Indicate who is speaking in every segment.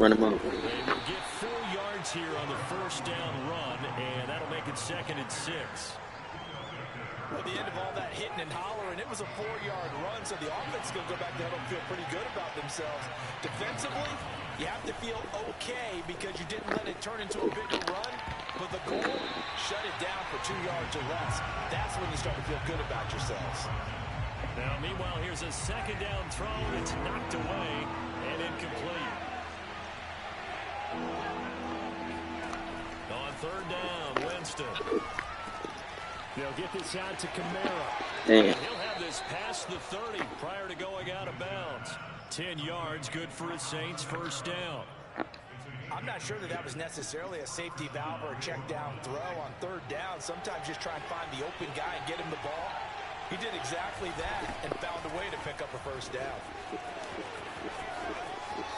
Speaker 1: Run him up.
Speaker 2: They will get 4 yards here on the first down run, and that'll make it 2nd and 6.
Speaker 3: At the end of all that hitting and hollering, it was a 4-yard run, so the offense is going to go back there and feel pretty good about themselves. Defensively, you have to feel okay because you didn't let it turn into a bigger run, but the goal, shut it down for 2 yards or less. That's when you start to feel good about yourselves.
Speaker 2: Now, meanwhile, here's a 2nd down throw. It's knocked away and incomplete. On 3rd down, Winston. They'll get this out to Kamara.
Speaker 1: Damn.
Speaker 2: He'll have this past the 30 prior to going out of bounds. 10 yards, good for his Saints, first down.
Speaker 3: I'm not sure that was necessarily a safety valve or a check down throw on 3rd down. Sometimes just try and find the open guy and get him the ball. He did exactly that and found a way to pick up a first down.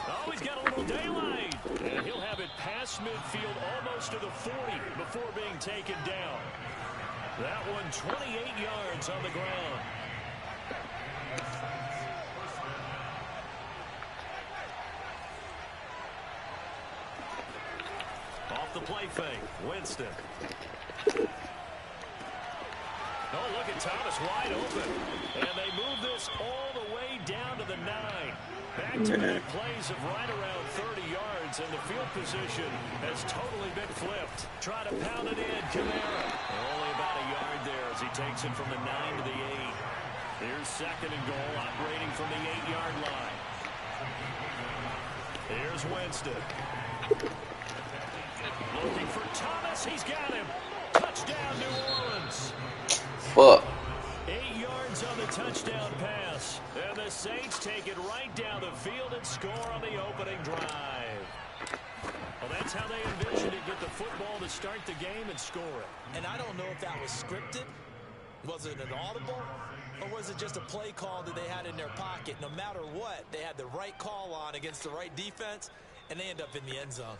Speaker 2: Oh, he's got a little daylight. And he'll have it past midfield almost to the 40 before being taken down. That one 28 yards on the ground. Off the play fake, Winston. Oh, look at Thomas wide open. And they move this all the way down to the 9. Back-to-back plays of right around 30 yards, and the field position has totally been flipped. Try to pound it in, Kamara. Only about a yard there as he takes it from the 9 to the 8. Here's 2nd and goal, operating from the 8-yard line. Here's Winston. Looking for Thomas. He's got him. Touchdown, New Orleans.
Speaker 1: Fuck.
Speaker 2: 8 yards on the touchdown pass. And the Saints take it right down the field and score on the opening drive. Well, that's how they envisioned it. Get the football to start the game and score it.
Speaker 3: And I don't know if that was scripted. Was it an audible? Or was it just a play call that they had in their pocket? No matter what, they had the right call on against the right defense, and they end up in the end zone.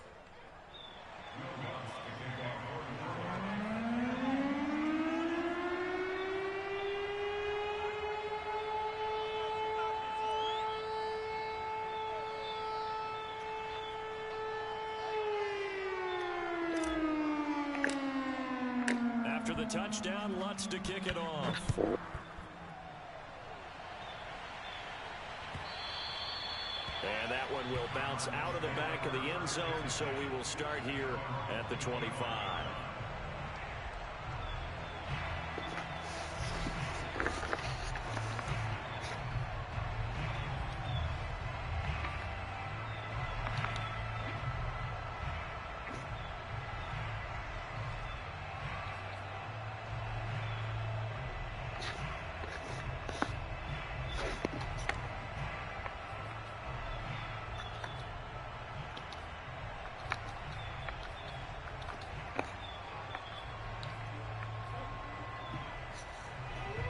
Speaker 2: After the touchdown, Lutz to kick it off. And that one will bounce out of the back of the end zone, so we will start here at the 25.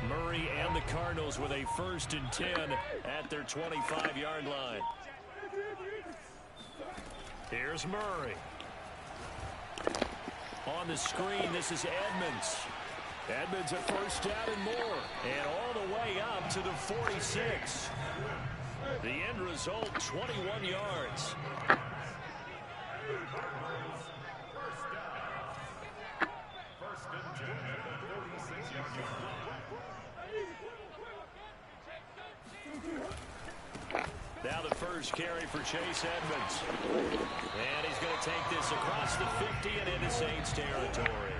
Speaker 2: Murray and the Cardinals with a 1st and 10 at their 25-yard line. Here's Murray. On the screen, this is Edmonds. Edmonds a 1st down and more. And all the way up to the 46. The end result, 21 yards. Now the first carry for Chase Edmonds. And he's going to take this across the 50 and into Saints territory.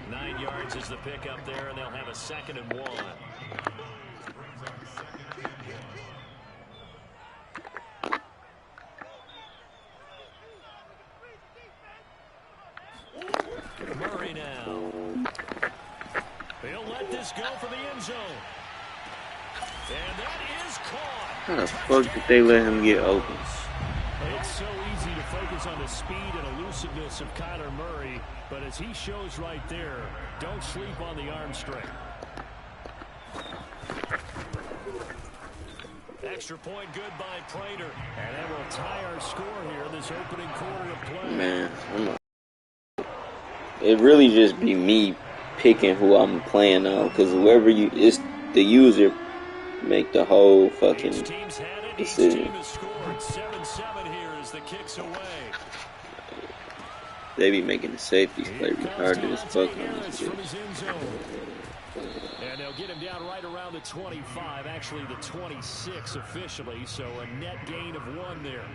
Speaker 2: 9 yards is the pickup there, and they'll have a 2nd and 1. Murray now. He'll let this go for the end zone. And that is caught.
Speaker 1: How the fuck did they let him get open?
Speaker 2: It's so easy to focus on the speed and elusiveness of Kyler Murray, but as he shows right there, don't sleep on the arm strength. Extra point good by Prater. And that will tie our score here in this opening quarter of play.
Speaker 1: Man, it really just be me picking who I'm playing on, because whoever it's the user make the whole fucking decision.
Speaker 2: Each team has scored 7-7 here as the kick's away.
Speaker 1: They be making the safeties play retarded as fuck on this shit.
Speaker 2: And they'll get him down right around the 25, actually the 26 officially, so a net gain of 1 there.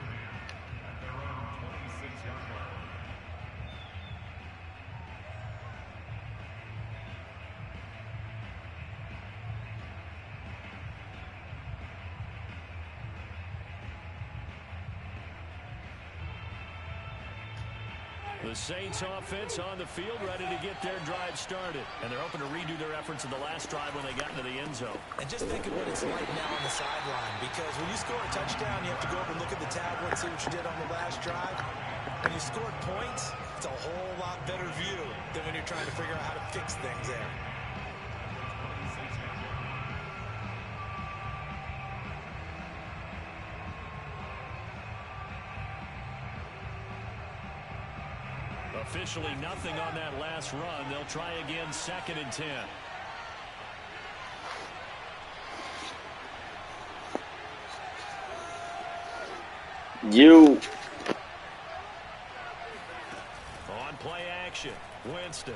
Speaker 2: The Saints offense on the field, ready to get their drive started. And they're hoping to redo their efforts in the last drive when they got into the end zone.
Speaker 3: And just think of what it's like now on the sideline, because when you score a touchdown, you have to go over and look at the tablet and see what you did on the last drive. When you scored points, it's a whole lot better view than when you're trying to figure out how to fix things there.
Speaker 2: Officially nothing on that last run. They'll try again, 2nd and 10. On play action, Winston.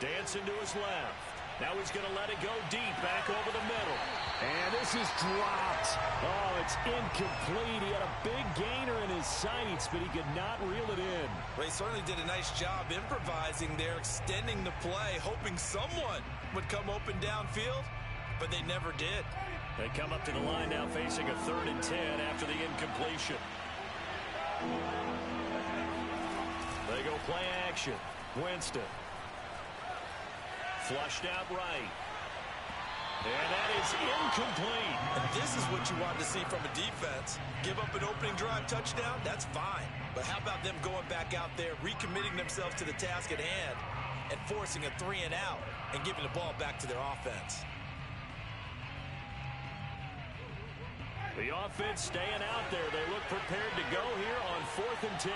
Speaker 2: Dancing to his left. Now he's going to let it go deep, back over the middle. And this is dropped. Oh, it's incomplete. He had a big gainer in his sights, but he could not reel it in.
Speaker 3: Well, he certainly did a nice job improvising there, extending the play, hoping someone would come open downfield, but they never did.
Speaker 2: They come up to the line now facing a 3rd and 10 after the incompletion. They go play action. Winston. Flushed out right. And that is incomplete.
Speaker 3: And this is what you want to see from a defense. Give up an opening drive touchdown, that's fine. But how about them going back out there, recommitting themselves to the task at hand, and forcing a 3 and out, and giving the ball back to their offense.
Speaker 2: The offense staying out there. They look prepared to go here on 4th and 10.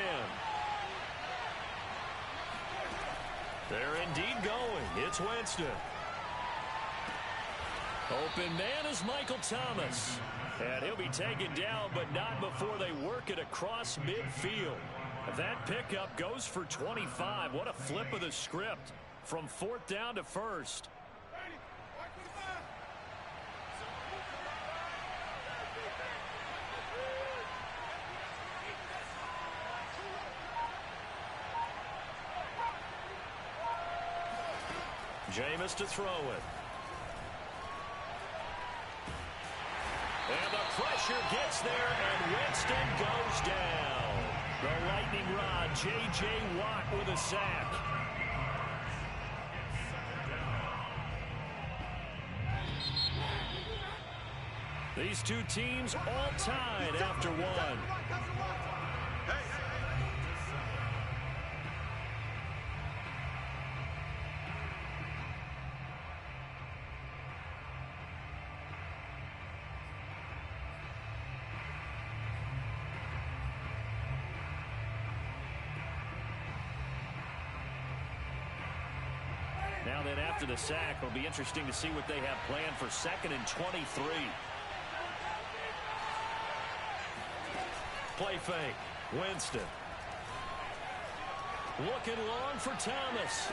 Speaker 2: They're indeed going. It's Winston. Open man is Michael Thomas. And he'll be taken down, but not before they work it across midfield. That pickup goes for 25. What a flip of the script from 4th down to 1st. Jameis to throw it. And the pressure gets there, and Winston goes down. The lightning rod, J.J. Watt with a sack. These two teams all tied after 1. Now then, after the sack, it'll be interesting to see what they have planned for 2nd and 23. Play fake. Winston. Looking long for Thomas.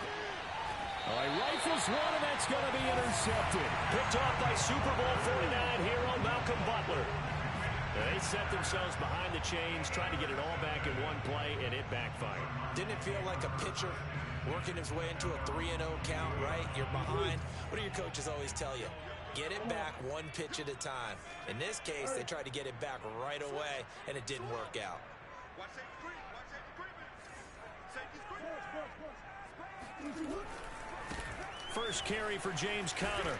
Speaker 2: Oh, he rifles one, and that's going to be intercepted. Picked off by Super Bowl 49 hero Malcolm Butler. They set themselves behind the chains, trying to get it all back in one play, and it backfired.
Speaker 3: Didn't it feel like a pitcher working his way into a 3-0 count, right? You're behind. What do your coaches always tell you? Get it back one pitch at a time. In this case, they tried to get it back right away, and it didn't work out.
Speaker 2: First carry for James Conner.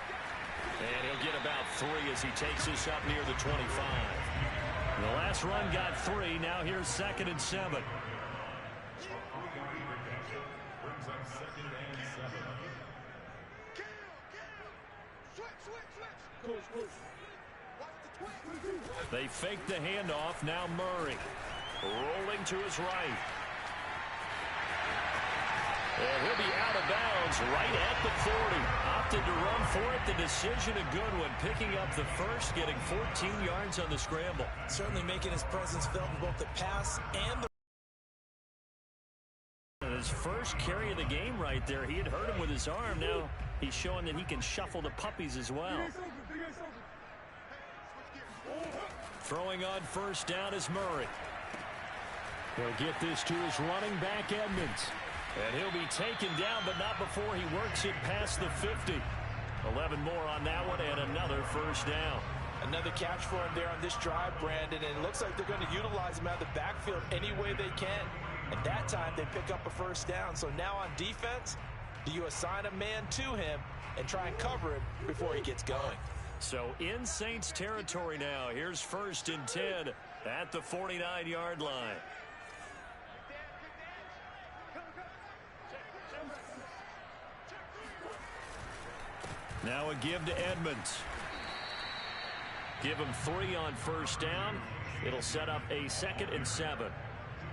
Speaker 2: And he'll get about 3 as he takes this up near the 25. The last run got 3. Now here's 2nd and 7. They fake the handoff. Now Murray rolling to his right. And he'll be out of bounds right at the 40. Opted to run for it. The decision a good one. Picking up the first, getting 14 yards on the scramble.
Speaker 3: Certainly making his presence felt in both the pass and the...
Speaker 2: His first carry of the game right there. He had hurt him with his arm. Now he's showing that he can shuffle the puppies as well. Throwing on first down is Murray. He'll get this to his running back, Edmonds. And he'll be taken down, but not before he works it past the 50. 11 more on that one, and another first down.
Speaker 3: Another catch for him there on this drive, Brandon, and it looks like they're going to utilize him out of the backfield any way they can. And that time, they pick up a first down. So now on defense, do you assign a man to him and try and cover him before he gets going?
Speaker 2: So in Saints territory now. Here's first and 10 at the 49-yard line. Now a give to Edmonds. Give him 3 on first down. It'll set up a 2nd and 7.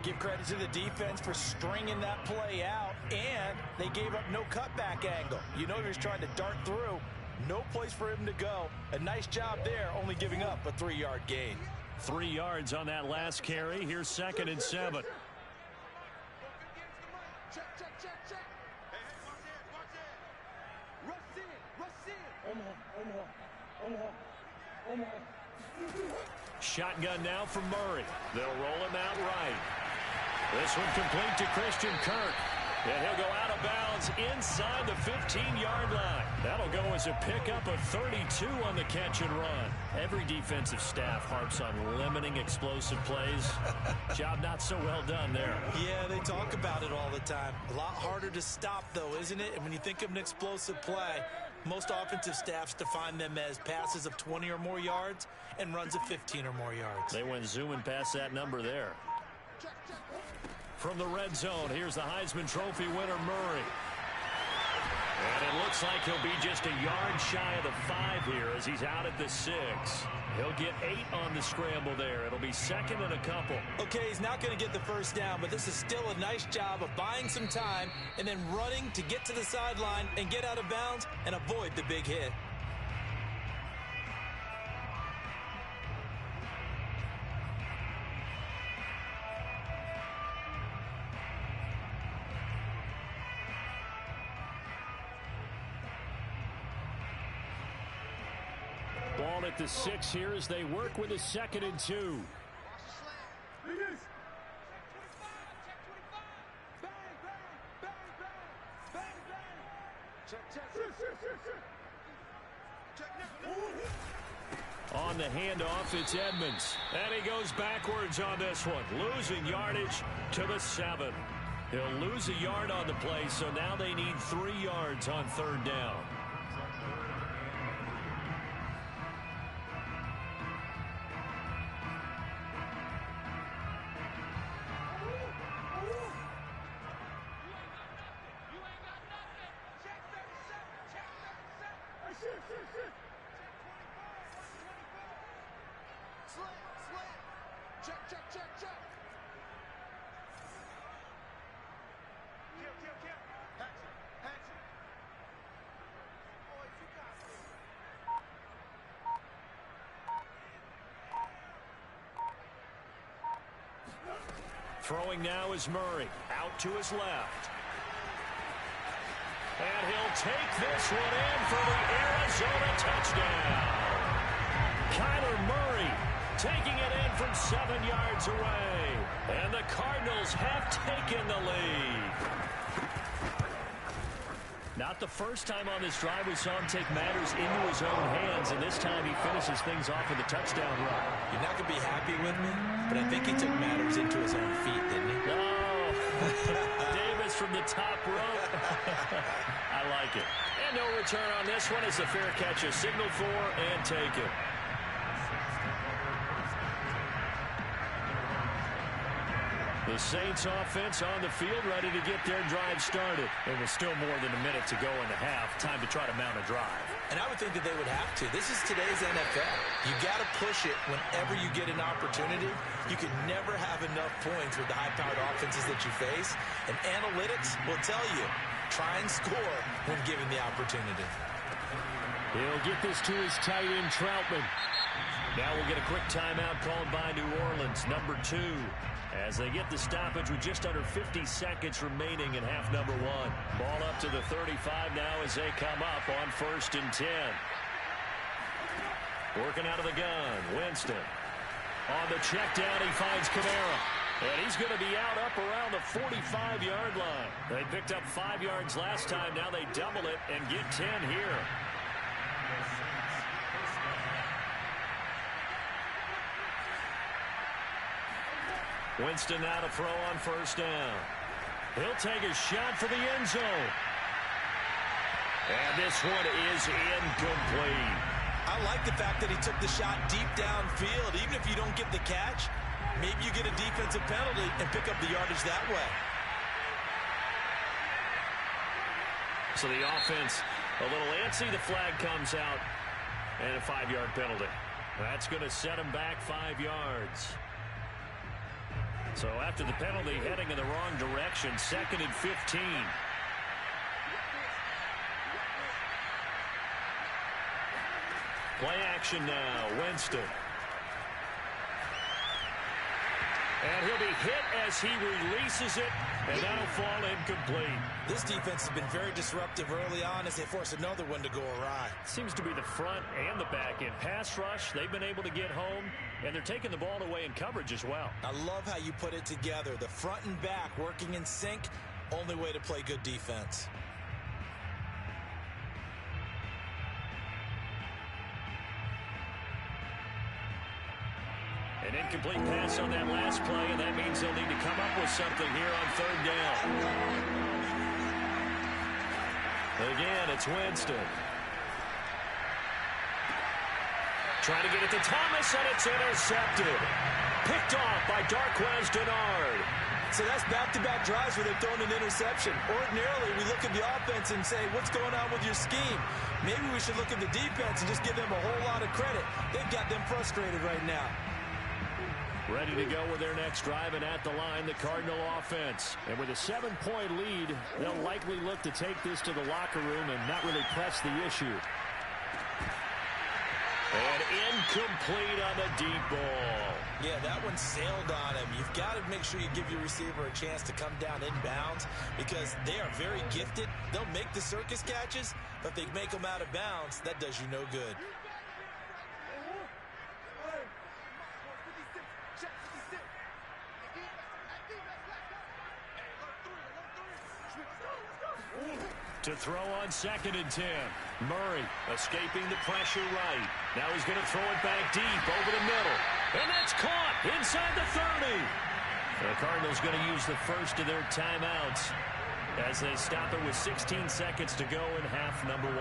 Speaker 3: Give credit to the defense for stringing that play out, and they gave up no cutback angle. You know he was trying to dart through. No place for him to go. A nice job there, only giving up a 3-yard gain.
Speaker 2: 3 yards on that last carry. Here's 2nd and 7. Shotgun now from Murray. They'll roll him out right. This one complete to Christian Kirk. And he'll go out of bounds inside the 15-yard line. That'll go as a pickup of 32 on the catch and run. Every defensive staff harps on limiting explosive plays. Job not so well done there.
Speaker 3: Yeah, they talk about it all the time. A lot harder to stop, though, isn't it? And when you think of an explosive play, most offensive staffs define them as passes of 20 or more yards and runs of 15 or more yards.
Speaker 2: They went zooming past that number there. From the red zone, here's the Heisman Trophy winner, Murray. And it looks like he'll be just a yard shy of the 5 here as he's out at the 6. He'll get 8 on the scramble there. It'll be 2nd and a couple.
Speaker 3: Okay, he's not going to get the first down, but this is still a nice job of buying some time and then running to get to the sideline and get out of bounds and avoid the big hit.
Speaker 2: Ball at the 6 here as they work with a 2nd and 2. On the handoff, it's Edmonds. And he goes backwards on this one, losing yardage to the 7. He'll lose a yard on the play, so now they need 3 yards on 3rd down. Throwing now is Murray. Out to his left. And he'll take this one in for the Arizona touchdown. Kyler Murray taking it in from 7 yards away. And the Cardinals have taken the lead. Not the first time on this drive we saw him take matters into his own hands, and this time he finishes things off with a touchdown run.
Speaker 3: You're not going to be happy with me, but I think he took matters into his own feet, didn't he?
Speaker 2: Oh, Davis from the top rope. I like it. And no return on this one as the fair catch is signaled for and taken. The Saints offense on the field, ready to get their drive started.
Speaker 3: It was still more than a minute to go in the half. Time to try to mount a drive. And I would think that they would have to. This is today's NFL. You got to push it whenever you get an opportunity. You can never have enough points with the high-powered offenses that you face. And analytics will tell you, try and score when given the opportunity.
Speaker 2: He'll get this to his tight end, Troutman. Now we'll get a quick timeout called by New Orleans, number 2. As they get the stoppage with just under 50 seconds remaining in half number 1. Ball up to the 35 now as they come up on 1st and 10. Working out of the gun, Winston. On the check down, he finds Kamara. And he's going to be out up around the 45-yard line. They picked up 5 yards last time. Now they double it and get 10 here. Winston now to throw on 1st down. He'll take a shot for the end zone. And this one is incomplete.
Speaker 3: I like the fact that he took the shot deep downfield. Even if you don't get the catch, maybe you get a defensive penalty and pick up the yardage that way.
Speaker 2: So the offense a little antsy. The flag comes out and a 5-yard penalty. That's going to set him back 5 yards. So after the penalty, heading in the wrong direction, 2nd and 15. Play action now, Winston. And he'll be hit as he releases it, and that'll fall incomplete.
Speaker 3: This defense has been very disruptive early on as they force another one to go awry.
Speaker 2: Seems to be the front and the back end. Pass rush, they've been able to get home, and they're taking the ball away in coverage as well.
Speaker 3: I love how you put it together. The front and back working in sync, only way to play good defense.
Speaker 2: An incomplete pass on that last play, and that means they'll need to come up with something here on 3rd down. Again, it's Winston. Trying to get it to Thomas, and it's intercepted. Picked off by Darquez Dennard.
Speaker 3: So that's back-to-back drives where they've thrown an interception. Ordinarily, we look at the offense and say, what's going on with your scheme? Maybe we should look at the defense and just give them a whole lot of credit. They've got them frustrated right now.
Speaker 2: Ready to go with their next drive, and at the line, the Cardinal offense. And with a 7-point lead, they'll likely look to take this to the locker room and not really press the issue. And incomplete on the deep ball.
Speaker 3: Yeah, that one sailed on him. You've got to make sure you give your receiver a chance to come down inbounds because they are very gifted. They'll make the circus catches, but if they make them out of bounds, that does you no good.
Speaker 2: To throw on 2nd and 10. Murray escaping the pressure right. Now he's going to throw it back deep over the middle. And that's caught inside the 30. The Cardinals going to use the first of their timeouts as they stop it with 16 seconds to go in half number 1.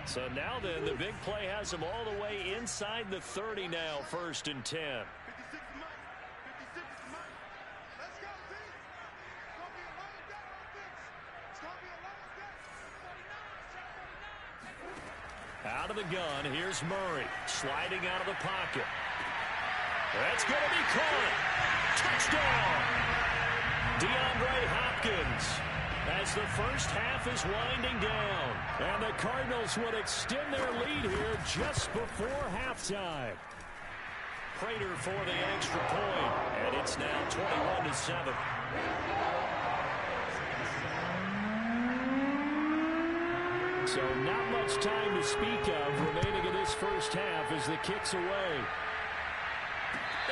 Speaker 2: So now then, the big play has them all the way inside the 30 now, 1st and 10. Out of the gun, here's Murray, sliding out of the pocket. That's going to be caught. Touchdown! DeAndre Hopkins. As the first half is winding down. And the Cardinals would extend their lead here just before halftime. Prater for the extra point. And it's now 21-7. So not much time to speak of remaining in this first half as the kick's away.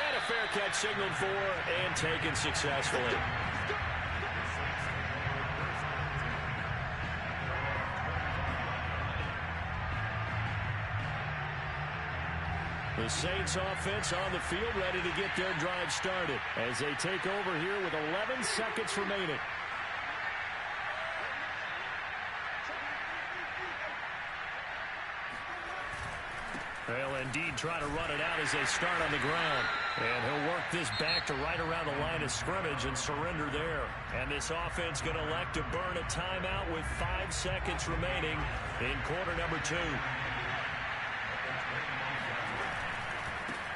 Speaker 2: And a fair catch signaled for and taken successfully. The Saints offense on the field ready to get their drive started as they take over here with 11 seconds remaining. indeed try to run it out as they start on the ground. And he'll work this back to right around the line of scrimmage and surrender there. And this offense going to elect to burn a timeout with 5 seconds remaining in quarter number 2.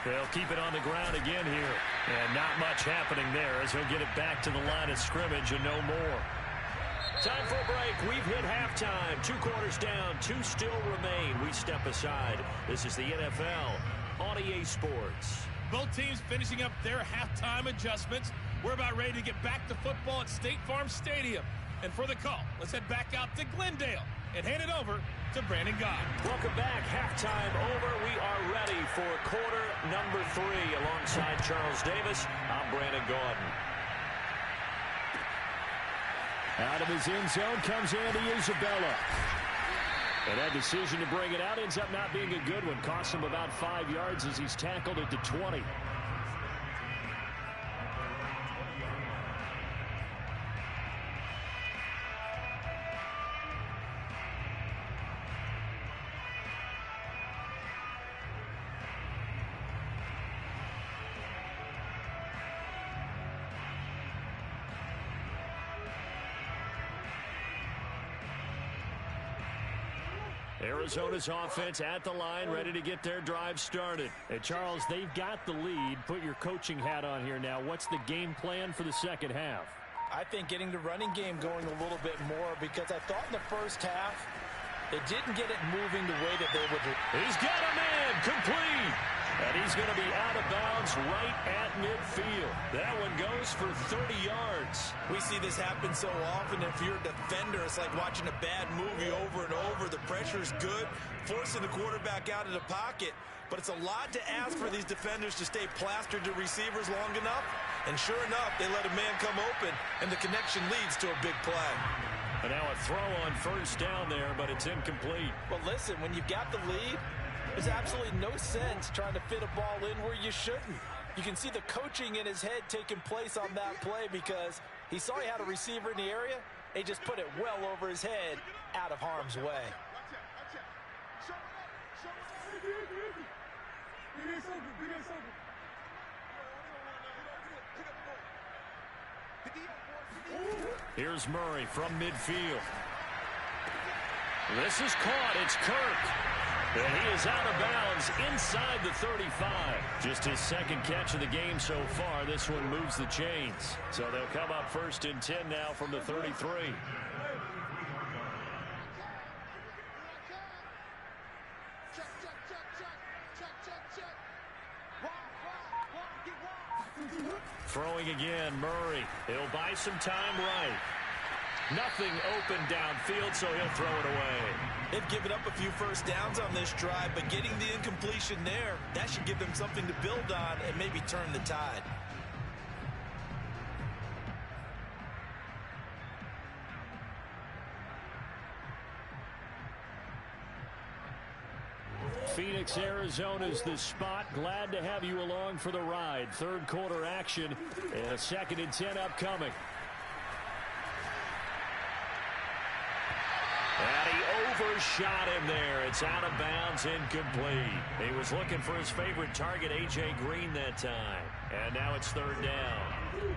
Speaker 2: They'll keep it on the ground again here. And not much happening there as he'll get it back to the line of scrimmage and no more. Time for a break. We've hit halftime. 2 quarters down. 2 still remain. We step aside. This is the NFL on EA Sports.
Speaker 4: Both teams finishing up their halftime adjustments. We're about ready to get back to football at State Farm Stadium. And for the call, let's head back out to Glendale and hand it over to Brandon Gaudin.
Speaker 2: Welcome back. Halftime over. We are ready for quarter number 3. Alongside Charles Davis, I'm Brandon Gaudin. Out of his end zone comes Andy Isabella. And that decision to bring it out ends up not being a good one. Costs him about 5 yards as he's tackled at the 20. Arizona's offense at the line, ready to get their drive started. Hey, Charles, they've got the lead. Put your coaching hat on here now. What's the game plan for the second half?
Speaker 3: I think getting the running game going a little bit more, because I thought in the first half they didn't get it moving the way that they would.
Speaker 2: He's got a man complete. And he's going to be out of bounds right at midfield. That one goes for 30 yards.
Speaker 3: We see this happen so often. If you're a defender, it's like watching a bad movie over and over. The pressure's good, forcing the quarterback out of the pocket. But it's a lot to ask for these defenders to stay plastered to receivers long enough. And sure enough, they let a man come open, and the connection leads to a big play.
Speaker 2: And now a throw on first down there, but it's incomplete.
Speaker 3: Well, listen, when you've got the lead, there's absolutely no sense trying to fit a ball in where you shouldn't. You can see the coaching in his head taking place on that play, because he saw he had a receiver in the area. He just put it well over his head, out of harm's way.
Speaker 2: Here's Murray from midfield. This is caught. It's Kirk. And he is out of bounds inside the 35. Just his second catch of the game so far. This one moves the chains. So they'll come up 1st and 10 now from the 33. Throwing again, Murray. He'll buy some time right. Nothing open downfield, so he'll throw it away.
Speaker 3: They've given up a few first downs on this drive, but getting the incompletion there, that should give them something to build on and maybe turn the tide.
Speaker 2: Phoenix, Arizona's the spot. Glad to have you along for the ride. 3rd quarter action and a 2nd and 10 upcoming. And he overshot him there. It's out of bounds, incomplete. He was looking for his favorite target, A.J. Green, that time. And now it's 3rd down.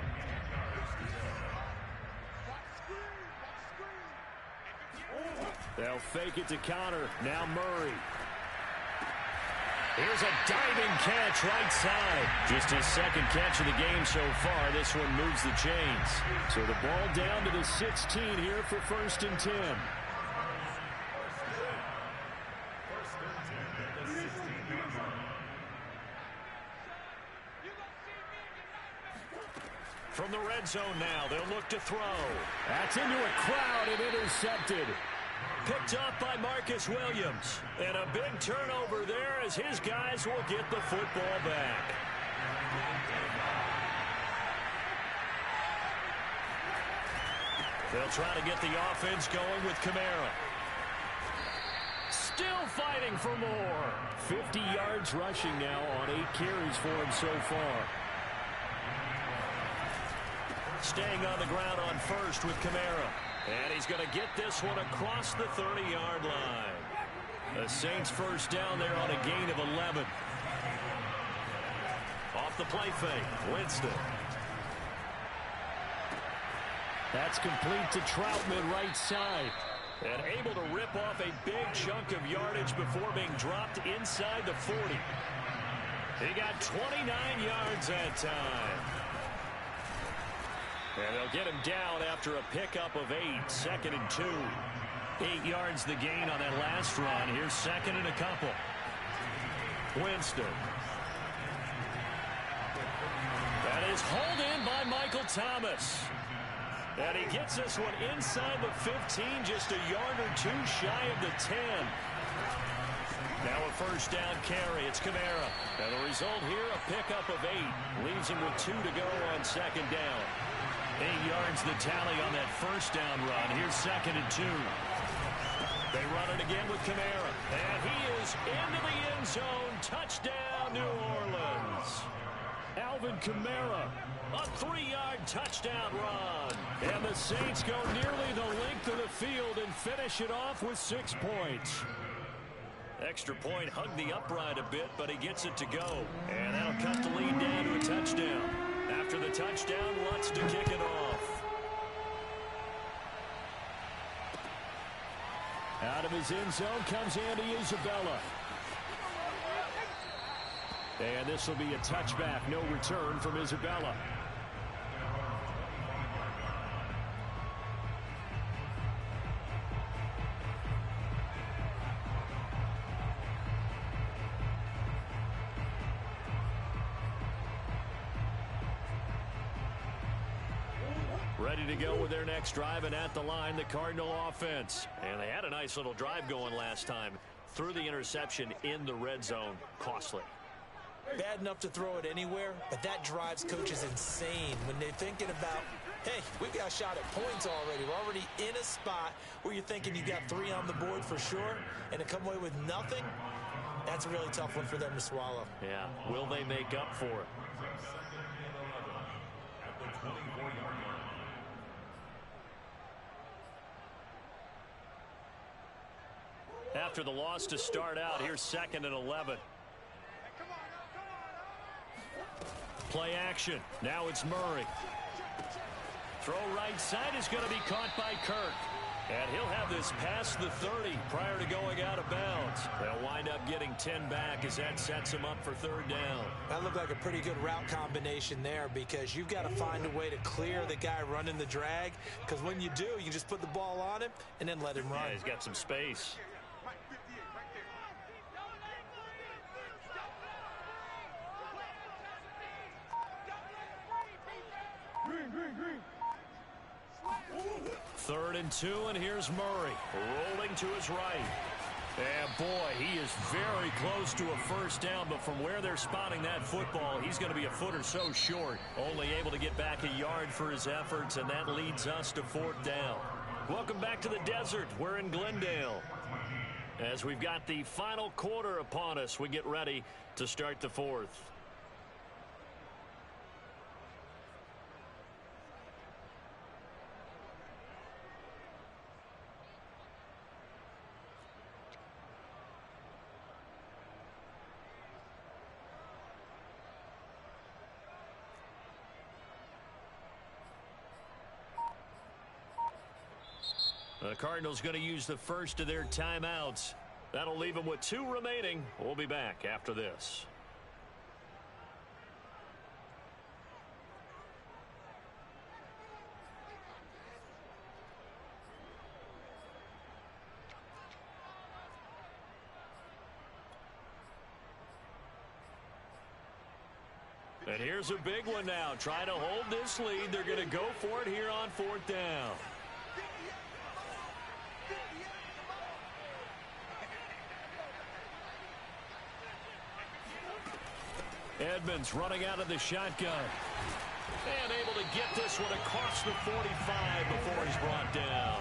Speaker 2: They'll fake it to Connor. Now Murray. Here's a diving catch right side. Just his 2nd catch of the game so far. This one moves the chains. So the ball down to the 16 here for 1st and 10. From the red zone now, they'll look to throw. That's into a crowd and intercepted. Picked off by Marcus Williams. And a big turnover there as his guys will get the football back. They'll try to get the offense going with Kamara. Still fighting for more. 50 yards rushing now on 8 carries for him so far. Staying on the ground on first with Kamara. And he's going to get this one across the 30-yard line. The Saints first down there on a gain of 11. Off the play fake, Winston. That's complete to Troutman right side. And able to rip off a big chunk of yardage before being dropped inside the 40. He got 29 yards that time. And they'll get him down after a pickup of 8, 2nd and 2. 8 yards the gain on that last run. Here's 2nd and a couple. Winston. That is hauled in by Michael Thomas. And he gets this one inside the 15, just a yard or 2 shy of the 10. Now a first down carry. It's Kamara. And the result here, a pickup of 8. Leaves him with 2 to go on 2nd down. 8 yards the tally on that first down run. Here's 2nd and 2. They run it again with Kamara. And he is into the end zone. Touchdown, New Orleans. Alvin Kamara, a 3-yard touchdown run. And the Saints go nearly the length of the field and finish it off with 6 points. Extra point hugged the upright a bit, but he gets it to go. And that'll cut the lead down to a touchdown. After the touchdown, Lutz to kick it off. Out of his end zone comes Andy Isabella. And this will be a touchback. No return from Isabella. Ready to go with their next drive, and at the line, the Cardinal offense. And they had a nice little drive going last time. Threw the interception in the red zone. Costly.
Speaker 3: Bad enough to throw it anywhere, but that drives coaches insane when they're thinking about, hey, we've got a shot at points already. We're already in a spot where you're thinking you got 3 on the board for sure, and to come away with nothing, that's a really tough one for them to swallow.
Speaker 2: Yeah, will they make up for it? After the loss to start out, here's 2nd and 11. Play action. Now it's Murray. Throw right side is going to be caught by Kirk. And he'll have this past the 30 prior to going out of bounds. They'll wind up getting 10 back as that sets him up for 3rd down.
Speaker 3: That looked like a pretty good route combination there, because you've got to find a way to clear the guy running the drag. Because when you do, you just put the ball on him and then let him run.
Speaker 2: Yeah, he's got some space. Third and 2, and here's Murray rolling to his right. And boy, he is very close to a first down, but from where they're spotting that football, he's going to be a foot or so short. Only able to get back a yard for his efforts, and that leads us to 4th down. Welcome back to the desert. We're in Glendale. As we've got the final quarter upon us, we get ready to start the 4th. The Cardinals going to use the first of their timeouts. That'll leave them with 2 remaining. We'll be back after this. And here's a big one now. Trying to hold this lead. They're going to go for it here on 4th down. Edmonds running out of the shotgun. And able to get this one across the 45 before he's brought down.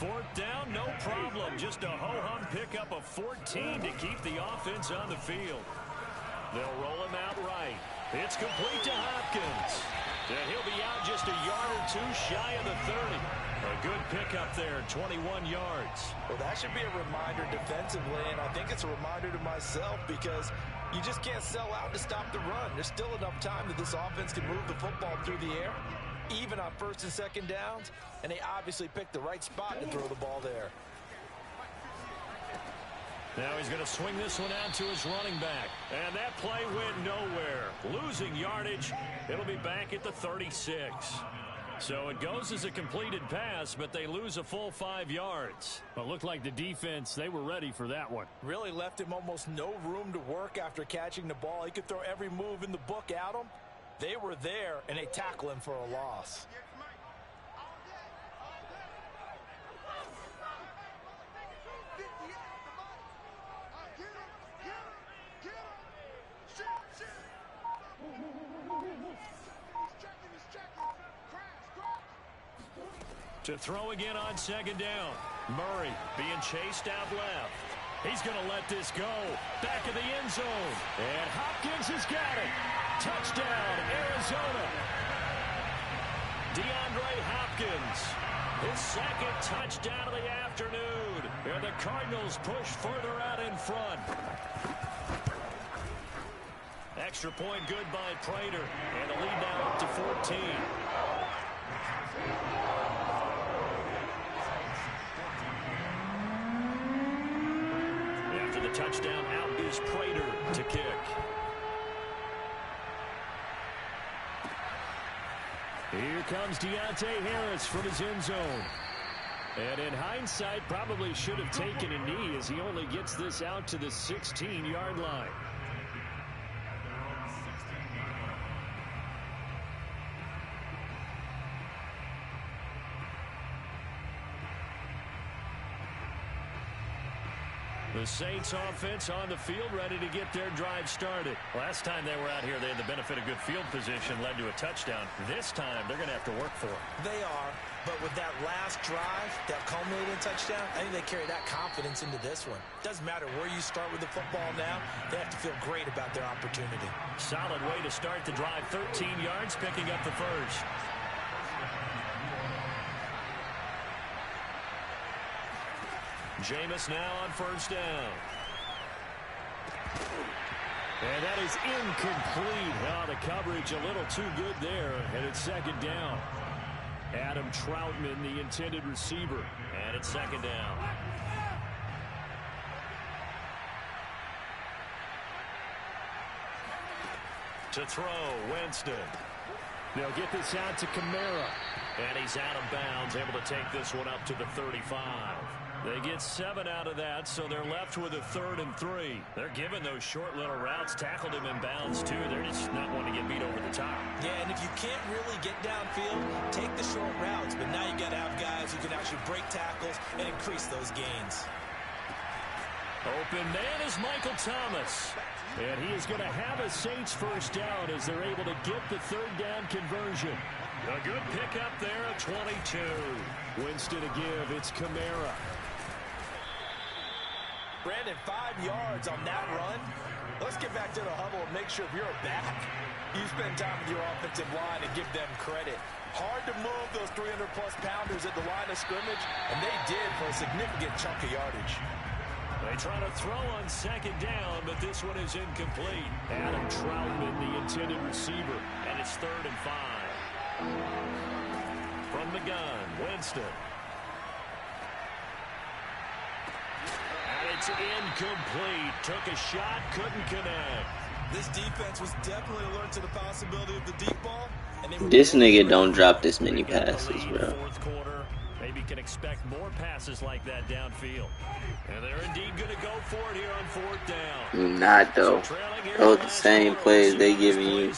Speaker 2: 4th down, no problem. Just a ho-hum pickup of 14 to keep the offense on the field. They'll roll him out right. It's complete to Hopkins. And he'll be out just a yard or two shy of the 30. A good pickup there, 21 yards.
Speaker 3: Well, that should be a reminder defensively, and I think it's a reminder to myself because you just can't sell out to stop the run. There's still enough time that this offense can move the football through the air, even on first and second downs, and they obviously picked the right spot to throw the ball there.
Speaker 2: Now he's going to swing this one out to his running back. And that play went nowhere. Losing yardage. It'll be back at the 36. So it goes as a completed pass, but they lose a full 5 yards.
Speaker 4: Well, looked like the defense, they were ready for that one.
Speaker 3: Really left him almost no room to work after catching the ball. He could throw every move in the book at him. They were there, and they tackle him for a loss.
Speaker 2: To throw again on second down. Murray being chased out left. He's going to let this go. Back of the end zone. And Hopkins has got it. Touchdown, Arizona. DeAndre Hopkins. His second touchdown of the afternoon. And the Cardinals push further out in front. Extra point good by Prater. And the lead now up to 14. Touchdown, out is Prater to kick. Here comes Deontay Harris from his end zone. And in hindsight, probably should have taken a knee as he only gets this out to the 16-yard line. The Saints offense on the field ready to get their drive started. Last time they were out here, they had the benefit of good field position, led to a touchdown. This time, they're going to have to work for it.
Speaker 3: They are, but with that last drive, that culminating touchdown, I think they carry that confidence into this one. Doesn't matter where you start with the football now, they have to feel great about their opportunity.
Speaker 2: Solid way to start the drive, 13 yards, picking up the first. Jameis now on first down. And that is incomplete. Oh, the coverage a little too good there. And it's second down. Adam Troutman, the intended receiver. And it's second down. To throw, Winston. They'll get this out to Kamara. And he's out of bounds, able to take this one up to the 35. They get 7 out of that, so they're left with a 3rd and 3. They're giving those short little routes, tackled him in bounds too. They're just not wanting to get beat over the top.
Speaker 3: Yeah, and if you can't really get downfield, take the short routes. But now you got to have guys who can actually break tackles and increase those gains.
Speaker 2: Open man is Michael Thomas. And he is going to have a Saints first down as they're able to get the 3rd down conversion. A good pickup there at 22. Winston to give. It's Kamara.
Speaker 3: Brandon, 5 yards on that run. Let's get back to the huddle and make sure if you're a back, you spend time with your offensive line and give them credit. Hard to move those 300-plus pounders at the line of scrimmage, and they did for a significant chunk of yardage.
Speaker 2: They try to throw on second down, but this one is incomplete. Adam Troutman, the intended receiver, and it's 3rd and 5. From the gun, Winston. And it's incomplete. Took a shot, couldn't connect.
Speaker 3: This defense was definitely alert to the possibility of the deep ball. And
Speaker 1: this nigga don't drop this many passes, bro.
Speaker 2: Fourth quarter, maybe can expect more passes like that downfield. And they're indeed going to go for it here on 4th down.
Speaker 1: Not though. Those the same plays they giving you.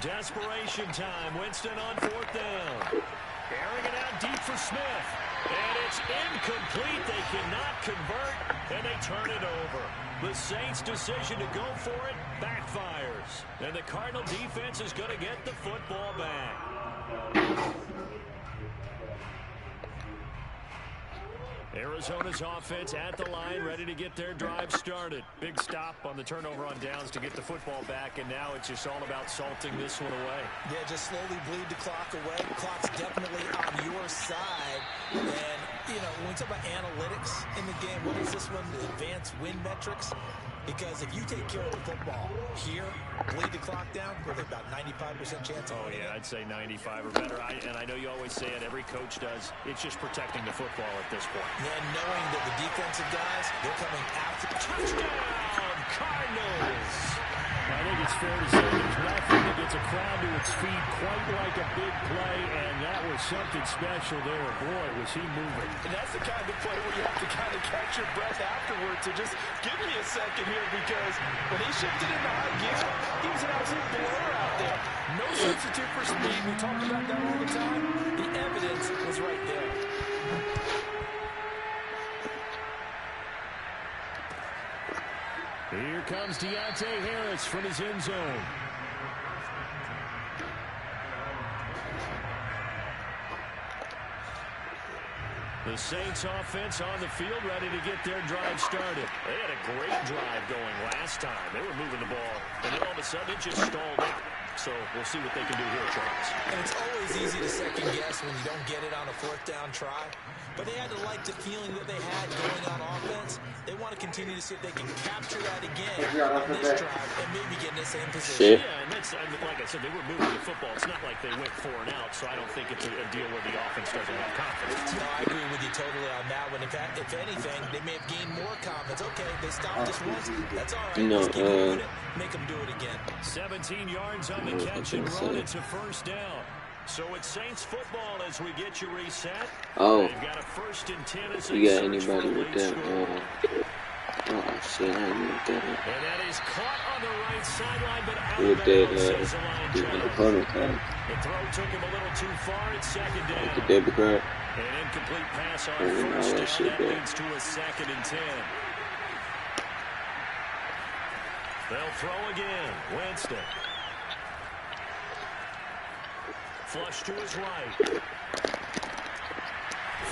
Speaker 2: Desperation time. Winston on 4th down. Airing it out deep for Smith. And it's incomplete. They cannot convert, and they turn it over. The Saints' decision to go for it backfires. And the Cardinal defense is going to get the football back. Arizona's offense at the line, ready to get their drive started. Big stop on the turnover on downs to get the football back, and now it's just all about salting this one away.
Speaker 3: Yeah, just slowly bleed the clock away. Clock's definitely on your side. And, you know, when we talk about analytics in the game, what is this one? The advanced win metrics? Because if you take care of the football here, bleed the clock down, with about 95% chance of winning.
Speaker 2: Yeah, I'd say 95 or better. And I know you always say it, every coach does. It's just protecting the football at this point.
Speaker 3: And knowing that the defensive guys, they're coming after.
Speaker 2: Touchdown, Cardinals! I think it's fair to say there's nothing that gets a crowd to its feet quite like a big play, and that was something special there. Boy, was he moving.
Speaker 3: And that's the kind of play where you have to kind of catch your breath afterwards. So just give me a second here, because when he shifted into high gear, he was an absolute blur out there. No substitute for speed. We talk about that all the time. The evidence was right there.
Speaker 2: Here comes Deontay Harris from his end zone. The Saints offense on the field, ready to get their drive started. They had a great drive going last time. They were moving the ball, and then all of a sudden it just stalled out. So we'll see what they can do here, Charles.
Speaker 3: And it's always easy to second guess when you don't get it on a fourth down try. But they had to like the feeling that they had going on offense. They want to continue to see if they can capture that again on this drive and maybe get in the same position.
Speaker 2: Yeah, and that's, like I said, they were moving the football. It's not like they went 4 and out, so I don't think it's a deal where the offense doesn't have confidence.
Speaker 3: No, I agree with you totally on that one. In fact, if anything, they may have gained more confidence. Okay, they stopped us once. That's all right. Let's keep moving it. Make them do it again.
Speaker 2: 17 yards on the catch and run. It's a first down. So it's Saints football as we get you reset.
Speaker 1: Oh,
Speaker 2: they've got a 1st and 10 as
Speaker 1: you got anybody with that? Oh shit, I didn't get that.
Speaker 2: And that is caught on the right sideline, but out
Speaker 1: with
Speaker 2: of
Speaker 1: that,
Speaker 2: bounds, says the line
Speaker 1: the
Speaker 2: judge.
Speaker 1: corner card.
Speaker 2: The throw took him a little too far. It's 2nd down.
Speaker 1: The debit card.
Speaker 2: An incomplete pass on
Speaker 1: all that
Speaker 2: 1st
Speaker 1: shit
Speaker 2: down. That leads to a 2nd and 10. They'll throw again. Winston. Flush to his right.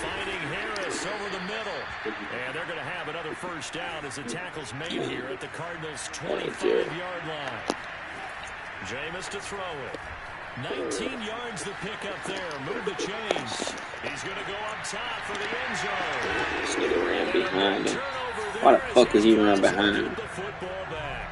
Speaker 2: Finding Harris over the middle. And they're going to have another 1st down as the tackle's made here at the Cardinals' 25-yard line. Jameis to throw it. 19 yards the pickup there. Move the chains. He's going to go up top for the end zone.
Speaker 1: This nigga ran behind him. Why the fuck would he run behind him?
Speaker 2: The football back.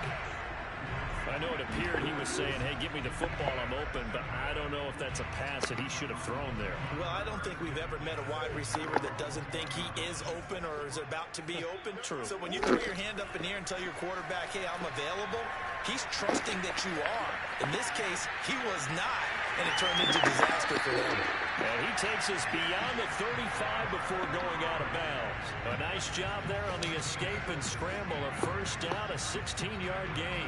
Speaker 2: I know it appeared he was saying, hey, give me the football, I'm open, but I don't know if that's a pass that he should have thrown there.
Speaker 3: Well, I don't think we've ever met a wide receiver that doesn't think he is open or is about to be open.
Speaker 2: True.
Speaker 3: So when you throw your hand up in the air and tell your quarterback, hey, I'm available, he's trusting that you are. In this case, he was not, and it turned into disaster for him.
Speaker 2: And he takes us beyond the 35 before going out of bounds. A nice job there on the escape and scramble. A 1st down, a 16-yard gain.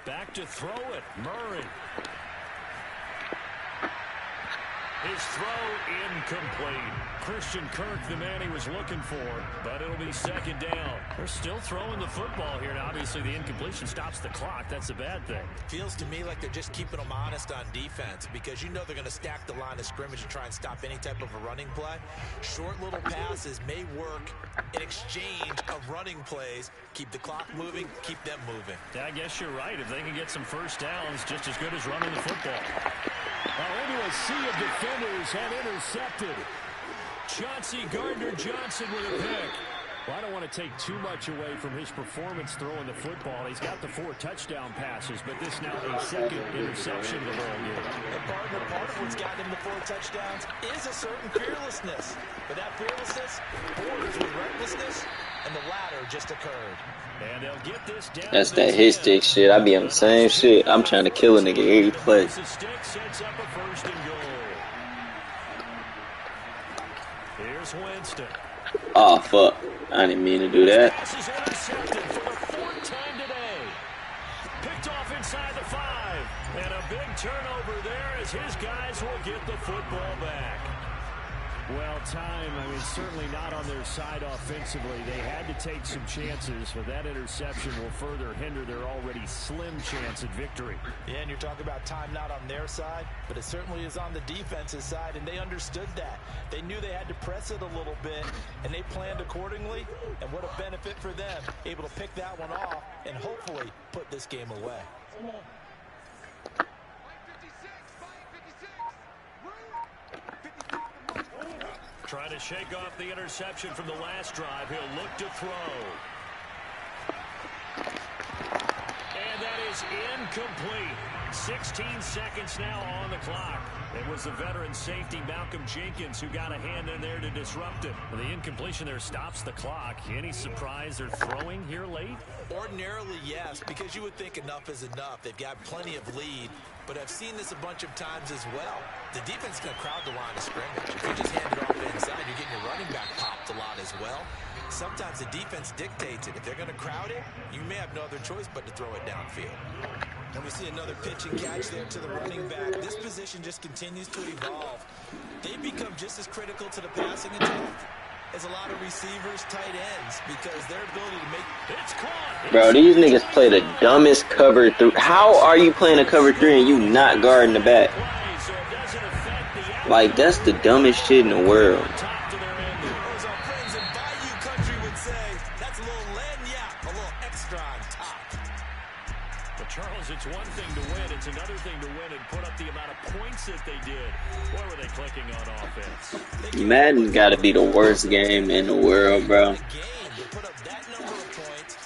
Speaker 2: Back to throw it. Murray. His throw incomplete. Christian Kirk, the man he was looking for, but it'll be 2nd down. They're still throwing the football here, and obviously the incompletion stops the clock. That's a bad thing.
Speaker 3: Feels to me like they're just keeping them honest on defense, because you know they're going to stack the line of scrimmage and try and stop any type of a running play. Short little passes may work in exchange of running plays. Keep the clock moving, keep them moving.
Speaker 2: Yeah, I guess you're right. If they can get some 1st downs, just as good as running the football. Into a sea of defenders and intercepted. Chauncey Gardner-Johnson with a pick. Well, I don't want to take too much away from his performance throwing the football. He's got the 4 touchdown passes, but this now a 2nd interception of the ball game.
Speaker 3: And part of what's gotten him the 4 touchdowns is a certain fearlessness. But that fearlessness borders with recklessness, and the latter just occurred.
Speaker 2: And they'll get this down.
Speaker 1: That's that hit stick shit. I be on the same shit. I'm trying to kill a nigga every play.
Speaker 2: The stick sets up a 1st and goal. Here's Winston.
Speaker 1: Oh fuck. I didn't mean to do that.
Speaker 2: Pass is intercepted for the 4th time today. Picked off inside the 5. And a big turnover there as his guys will get the football back. Well, time, I mean, certainly not on their side offensively. They had to take some chances, but that interception will further hinder their already slim chance at victory.
Speaker 3: Yeah, and you're talking about time not on their side, but it certainly is on the defense's side, and they understood that. They knew they had to press it a little bit, and they planned accordingly, and what a benefit for them, able to pick that one off and hopefully put this game away.
Speaker 2: Trying to shake off the interception from the last drive. He'll look to throw. And that is incomplete. 16 seconds now on the clock. It was the veteran safety Malcolm Jenkins who got a hand in there to disrupt it. The incompletion there stops the clock. Any surprise they're throwing here late?
Speaker 3: Ordinarily, yes, because you would think enough is enough. They've got plenty of lead, but I've seen this a bunch of times as well. The defense is going to crowd the line of scrimmage. If you just hand it off inside, you're getting your running back popped a lot as well. Sometimes the defense dictates it. If they're going to crowd it, you may have no other choice but to throw it downfield. And we see another pitch and catch there to the running back. This position just continues to evolve. They become just as critical to the passing attack as a lot of receivers, tight ends, because their ability to make...
Speaker 2: It's caught.
Speaker 1: Bro, these niggas play the dumbest cover 3. How are you playing a cover 3 and you not guarding the back? Like, that's the dumbest shit in the world.
Speaker 3: As our friends in Bayou Country would say, that's a little lagniappe, a little extra on top.
Speaker 2: But Charles, it's one thing to win. It's another thing to win and put up the amount of points that they did. Where were they clicking on offense?
Speaker 1: Madden gotta be the worst game in the world, bro.